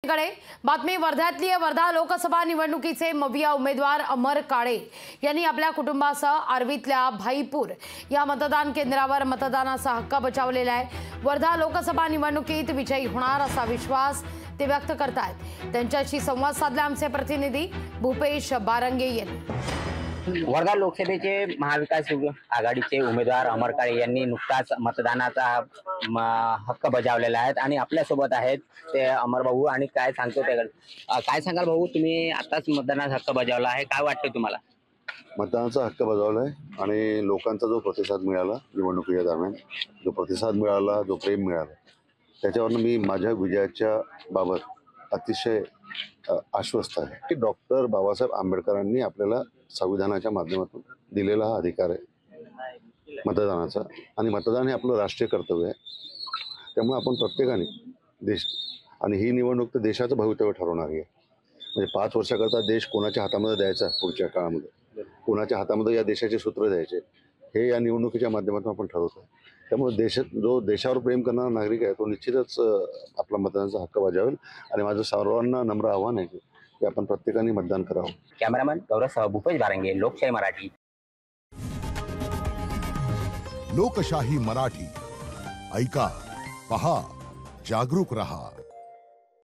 कडे बातमी वर्ध्यातली आहे। वर्धा लोकसभा निवडणुकीचे मविया उमेदवार अमर काळे यांनी आपल्या कुटुंबासह आर्वीतल्या भाईपूर या मतदान केंद्रावर मतदानाचा हक्क बजावलेला आहे। वर्धा लोकसभा निवडणुकीत विजयी होणार असा विश्वास ते व्यक्त करतात। त्यांच्याशी संवाद साधला आमचे प्रतिनिधी भूपेश बारंगे यांनी। वर्धा लोकसभेचे महाविकास आघाडीचे उमेदवार अमर काळे यांनी नुकताच मतदानाचा हक्क बजावलेला आहे आणि आपल्या सोबत आहेत ते अमर भाऊ। आणि काय सांगतो ते काय सांगाल भाऊ, तुम्ही आताच मतदानाचा हक्क बजावला आहे, काय वाटतं तुम्हाला? मतदानाचा हक्क बजावला आहे आणि लोकांचा जो प्रतिसाद मिळाला निवडणुकीच्या दरम्यान, जो प्रतिसाद मिळाला, जो प्रेम मिळाला, त्याच्यावरनं मी माझ्या विजयाच्या बाबत अतिशय आश्वस्त आहे की डॉक्टर बाबासाहेब आंबेडकरांनी आपल्याला संविधानाच्या माध्यमातून दिलेला हा अधिकार आहे मतदानाचा, आणि मतदान हे आपलं राष्ट्रीय कर्तव्य आहे। त्यामुळे आपण प्रत्येकाने देश, आणि ही निवडणूक तर देशाचं भवितव्य ठरवणारी आहे। म्हणजे 5 वर्षाकरता देश कोणाच्या हातामध्ये द्यायचा पुढच्या काळामध्ये, कोणाच्या हातामध्ये या देशाचे सूत्र द्यायचे, हे या निवडणुकीच्या माध्यमातून आपण ठरवतो। त्यामुळे जो देशावर प्रेम करणारा नागरिक आहे तो निश्चितच आपला मतदानाचा हक्क बजावेल। आणि माझं सर्वांना नम्र आव्हान आहे की आपण प्रत्येकाने मतदान करावं। कॅमेरामॅन गौरव भूपेश बारंगे, लोकशाही मराठी। लोकशाही मराठी ऐका, पहा, जागरूक रहा।